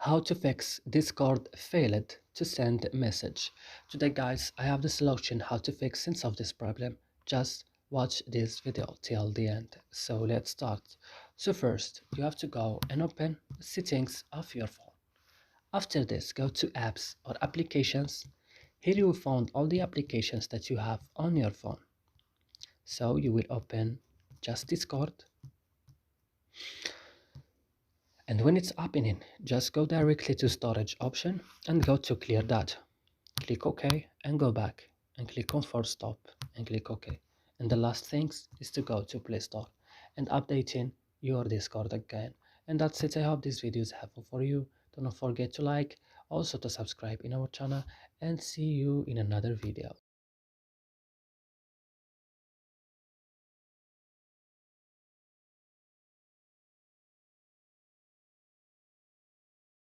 How to fix Discord failed to send message. Today guys, I have the solution how to fix sense of this problem. Just watch this video till the end. So let's start. So first, you have to go and open settings of your phone. After this, go to apps or applications. Here you will find all the applications that you have on your phone. So you will open just Discord, and when it's opening, just go directly to storage option and go to clear data. Click OK and go back and click on force stop and click OK. And the last thing is to go to Play Store and updating your Discord again. And that's it. I hope this video is helpful for you. Do not forget to like, also to subscribe in our channel, and see you in another video.